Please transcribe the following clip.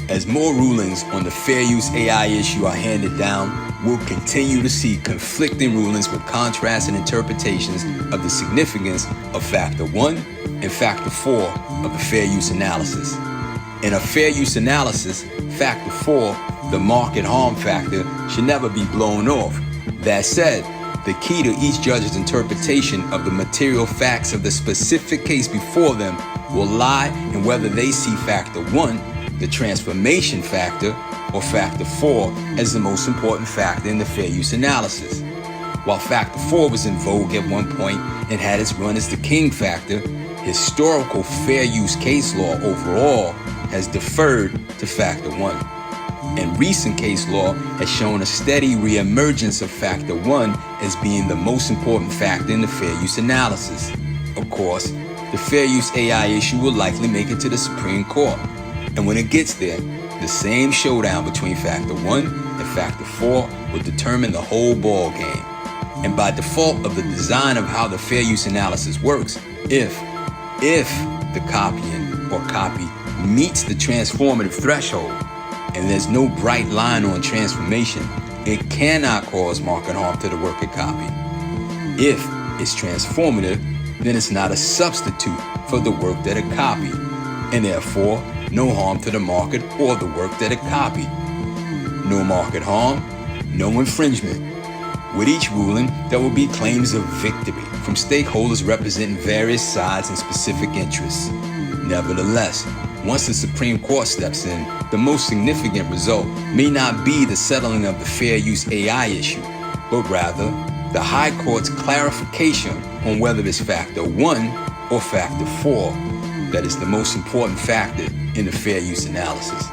As more rulings on the fair use AI issue are handed down, we'll continue to see conflicting rulings with contrasting interpretations of the significance of Factor 1 and Factor 4 of the fair use analysis. In a fair use analysis, Factor 4, the market harm factor, should never be blown off. That said, the key to each judge's interpretation of the material facts of the specific case before them will lie in whether they see Factor 1, the transformation factor, or Factor 4 as the most important factor in the fair use analysis. While Factor 4 was in vogue at one point and had its run as the king factor, historical fair use case law overall has deferred to Factor 1. And recent case law has shown a steady reemergence of Factor 1 as being the most important factor in the fair use analysis. Of course, the fair use AI issue will likely make it to the Supreme Court. And when it gets there, the same showdown between Factor 1 and Factor 4 will determine the whole ball game. And by default of the design of how the fair use analysis works, if the copying or copy meets the transformative threshold, and there's no bright line on transformation, it cannot cause market harm to the work it copied. If it's transformative, then it's not a substitute for the work that it copied, and therefore no harm to the market or the work that it copied. No market harm, no infringement. With each ruling, there will be claims of victory from stakeholders representing various sides and specific interests. Nevertheless, once the Supreme Court steps in, the most significant result may not be the settling of the fair use AI issue, but rather the High Court's clarification on whether it's Factor 1 or Factor 4 that is the most important factor in the fair use analysis.